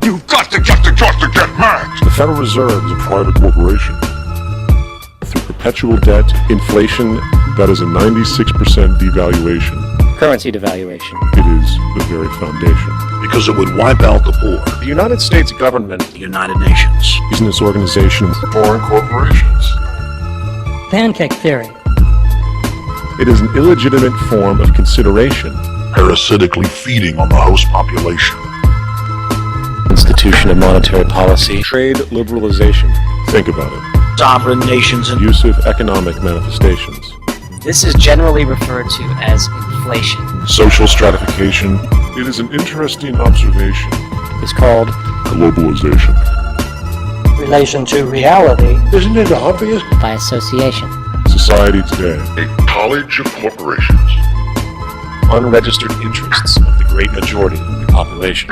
You've got to get mad! The Federal Reserve is a private corporation. Through perpetual debt, inflation, that is a 96% devaluation. Currency devaluation. It is the very foundation. Because it would wipe out the poor. The United States government, The United Nations. business organizations, foreign corporations. Pancake theory. It is an illegitimate form of consideration. Parasitically feeding on the host population. Institution of monetary policy. Trade liberalization. Think about it. Sovereign nations and Abusive economic manifestations. This is generally referred to as inflation. Social stratification. It is an interesting observation. It's called Globalization. Relation to reality. Isn't it obvious? by association. Society today. A college of corporations. Unregistered interests of the great majority of the population.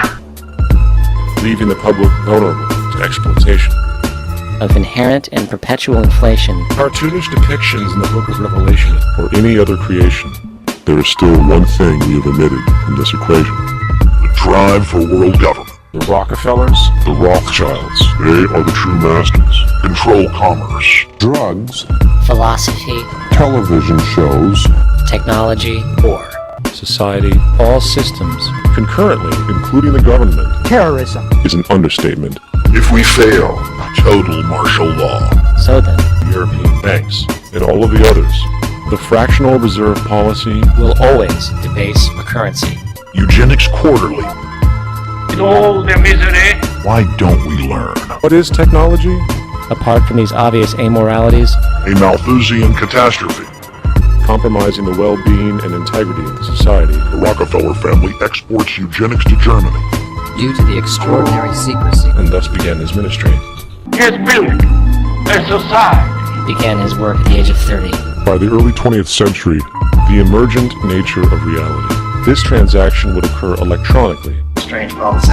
Leaving the public vulnerable to exploitation. Of inherent and perpetual inflation. Cartoonish depictions in the Book of Revelation or any other creation. There is still one thing we have omitted from this equation. The drive for world government. The Rockefellers, the Rothschilds, they are the true masters. Control commerce. Drugs, Philosophy. television shows, Technology. War. society, all systems, concurrently, including the government, Terrorism. is an understatement. If we fail, total martial law. So then, European banks, and all of the others. The fractional reserve policy, will always debase a currency. Eugenics quarterly. In all their misery, Why don't we learn? what is technology? Apart from these obvious amoralities, A Malthusian catastrophe. Compromising the well-being and integrity of the society. The Rockefeller family exports eugenics to Germany. Due to the extraordinary secrecy. And thus began his ministry. he has built a society. began his work at the age of 30. By the early 20th century, the emergent nature of reality. This transaction would occur electronically. Strange policy.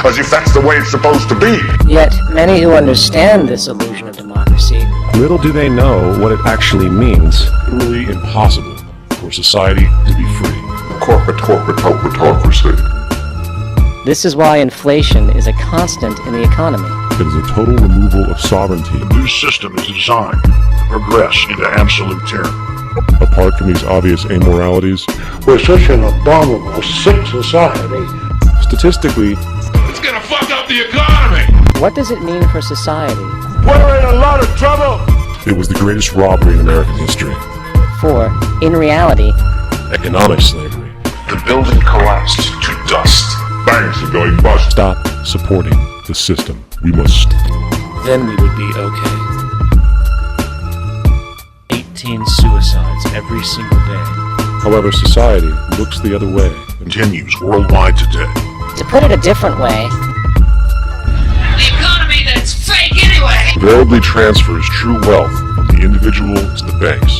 As if that's the way it's supposed to be. Yet, many who understand this illusion of democracy Little do they know what it actually means. Really impossible for society to be free. Corporatocracy. This is why inflation is a constant in the economy. It is a total removal of sovereignty. The new system is designed to progress into absolute tyranny. Apart from these obvious amoralities, We're such an abominable, sick society. statistically, It's gonna fuck up the economy! What does it mean for society? We're in a lot of trouble. it was the greatest robbery in American history. For, in reality, Economic slavery. The building collapsed to dust. Banks are going bust. Stop supporting the system. We must. Then we would be okay. 18 suicides every single day. However, society looks the other way. Continues worldwide today. to put it a different way, The economy that's fake anyway! Worldly transfers true wealth from the individual to the banks.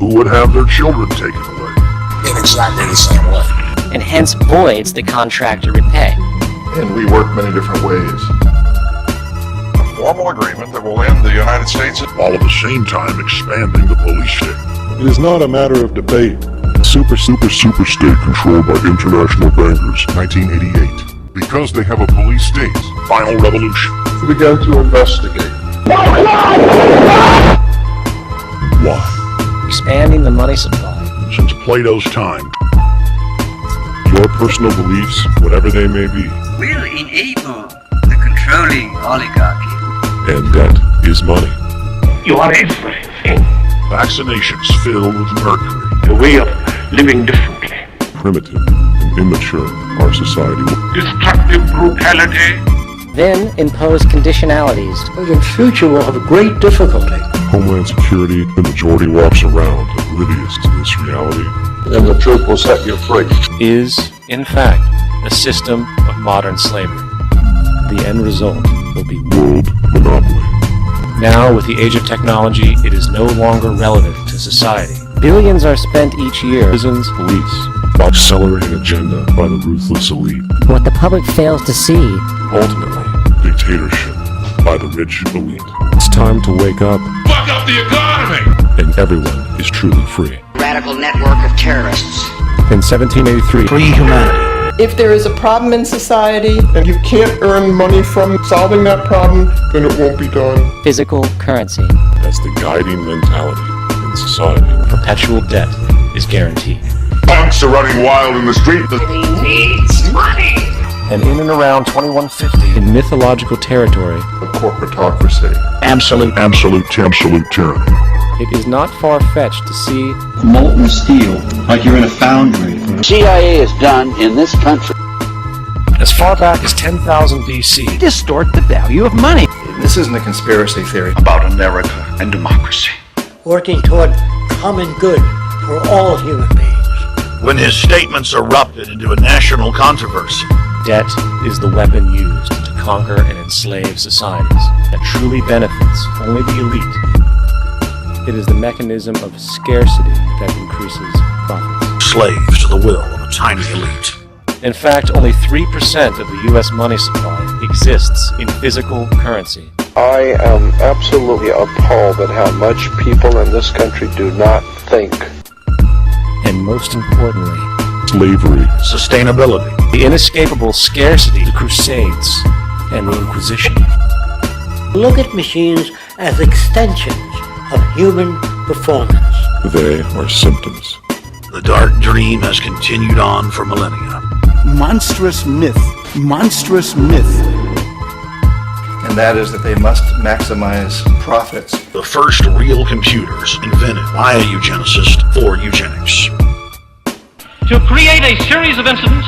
Who would have their children taken away? In exactly the same way. and hence voids the contract to repay. And we work many different ways. A formal agreement that will end the United States while at the same time expanding the police state. It is not a matter of debate. Super state controlled by international bankers. 1988. Because they have a police state. Final revolution. We began to investigate. Why? Expanding the money supply. Since Plato's time. Your personal beliefs, whatever they may be, Will enable the controlling oligarchy. and debt is money. You are everything. Vaccinations filled with mercury. A way of living differently. Primitive and immature, our society. Destructive brutality. Then impose conditionalities. The future will have great difficulty. Homeland Security, the majority walks around oblivious to this reality. And the truth will set you free. Is, in fact, a system of modern slavery. The end result will be world monopoly. Now, with the age of technology, it is no longer relevant to society. Billions are spent each year. Prisons, police, accelerating agenda by the ruthless elite. What the public fails to see Ultimately, dictatorship by the rich elite. It's time to wake up, Fuck up the economy! and everyone is truly free. Radical network of terrorists. In 1783, Free humanity. If there is a problem in society and you can't earn money from solving that problem, then it won't be done. Physical currency. As the guiding mentality in society. Perpetual debt is guaranteed. Punks are running wild in the street. He needs money. And in and around 2150, in mythological territory, The corporatocracy. Absolute Tyranny. it is not far-fetched to see molten steel, like you're in a foundry. C.I.A. is done in this country. as far back as 10,000 BC. Distort the value of money. This isn't a conspiracy theory about America and democracy. Working toward common good for all human beings. When his statements erupted into a national controversy. Debt is the weapon used to conquer and enslave societies that truly benefits only the elite. It is the mechanism of scarcity that increases profits. Slaves to the will of a tiny elite. In fact, only 3% of the U.S. money supply exists in physical currency. I am absolutely appalled at how much people in this country do not think. And most importantly, Slavery. Sustainability. the inescapable scarcity, the Crusades, and the Inquisition. Look at machines as extensions of human performance. They are symptoms. The dark dream has continued on for millennia. Monstrous myth. Monstrous myth. and that is that they must maximize profits. The first real computers invented by a eugenicist for eugenics. To create a series of incidents,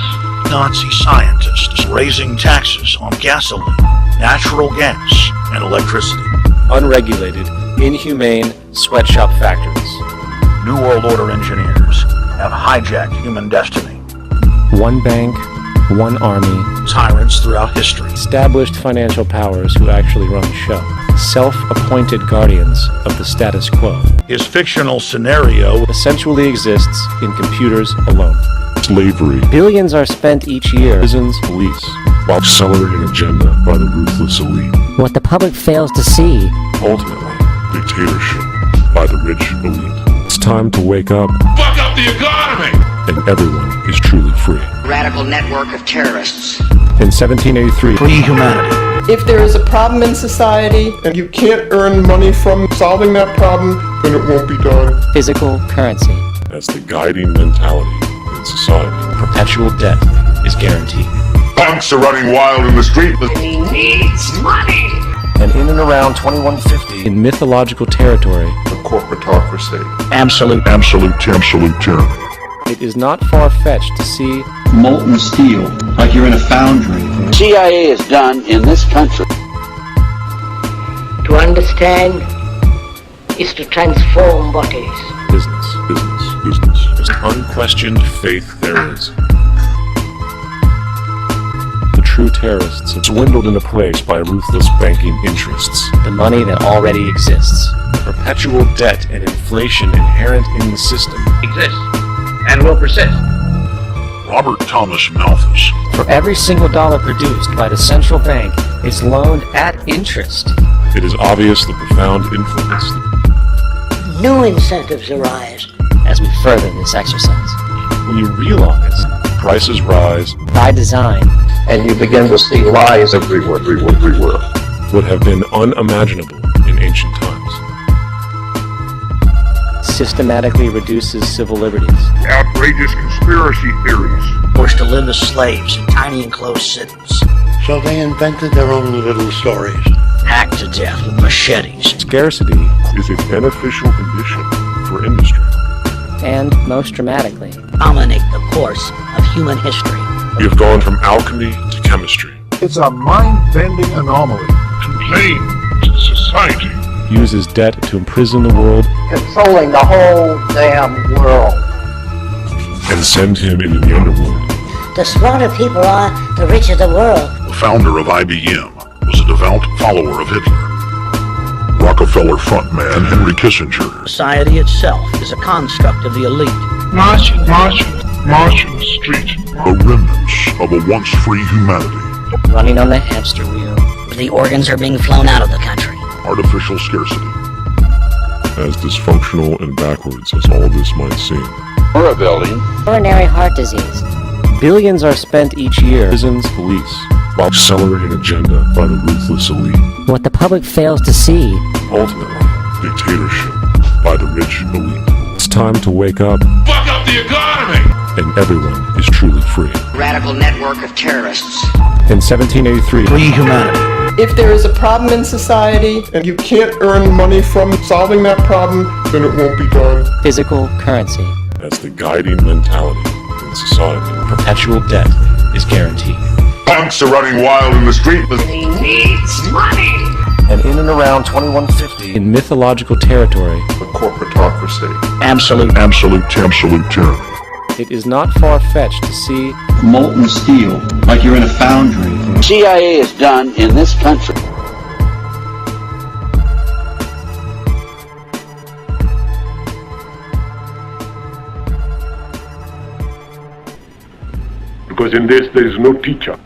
Nazi scientists raising taxes on gasoline, natural gas, and electricity. Unregulated, inhumane sweatshop factories. New World Order engineers have hijacked human destiny. One bank, one army. Tyrants throughout history. Established financial powers who actually run the show. Self-appointed guardians of the status quo. His fictional scenario essentially exists in computers alone. Slavery. Billions are spent each year. Prisons, police, while accelerating agenda by the ruthless elite. What the public fails to see. Ultimately, dictatorship by the rich elite. It's time to wake up. Fuck up the economy! And everyone is truly free. Radical network of terrorists. In 1783, free humanity. If there is a problem in society and you can't earn money from solving that problem, then it won't be done. Physical currency. As the guiding mentality in society. Perpetual debt is guaranteed. Punks are running wild in the street. He needs money. And in and around 2150, in mythological territory, The corporatocracy. Absolute tyranny. it is not far-fetched to see Molten steel, like you're in a foundry. C.I.A. is done in this country. To understand is to transform bodies. Business. Most unquestioned faith there is. The true terrorists have dwindled into place by ruthless banking interests. the money that already exists. Perpetual debt and inflation inherent in the system. exists and will persist. Robert Thomas Malthus. For every single dollar produced by the central bank is loaned at interest. It is obvious the profound influence. New incentives arise. As we further this exercise. When you realize prices rise, By design. And you begin to see lies everywhere. would have been unimaginable in ancient times. Systematically reduces civil liberties. Outrageous conspiracy theories. Forced to live as slaves in tiny enclosed cities. So they invented their own little stories. Hacked to death with machetes. Scarcity is a beneficial condition for industry. And, most dramatically, Dominate the course of human history. We have gone from alchemy to chemistry. It's a mind-bending anomaly. Complain to society. Uses debt to imprison the world Controlling the whole damn world. and send him into the underworld. The smarter people are, the richer the world. The founder of IBM was a devout follower of Hitler. Rockefeller frontman Henry Kissinger. Society itself is a construct of the elite. March in the street. The remnants of a once free humanity. running on the hamster wheel. The organs are being flown out of the country. Artificial scarcity. As dysfunctional and backwards as all this might seem. We're a building. Coronary heart disease. Billions are spent each year. Prisons, police, while accelerating agenda by the ruthless elite. What the public fails to see. Ultimately, dictatorship by the rich elite. It's time to wake up. Fuck up the economy! And everyone is truly free. Radical network of terrorists. In 1783, Free humanity. If there is a problem in society and you can't earn money from solving that problem, then it won't be done. Physical currency. That's the guiding mentality in society. perpetual debt is guaranteed. Punks are running wild in the street. He needs money. And in and around 2150, in mythological territory, The corporatocracy. Absolute. Absolute tyranny. it is not far-fetched to see Molten steel, like you're in a foundry. C.I.A. is done in this country. Because in this there is no teacher.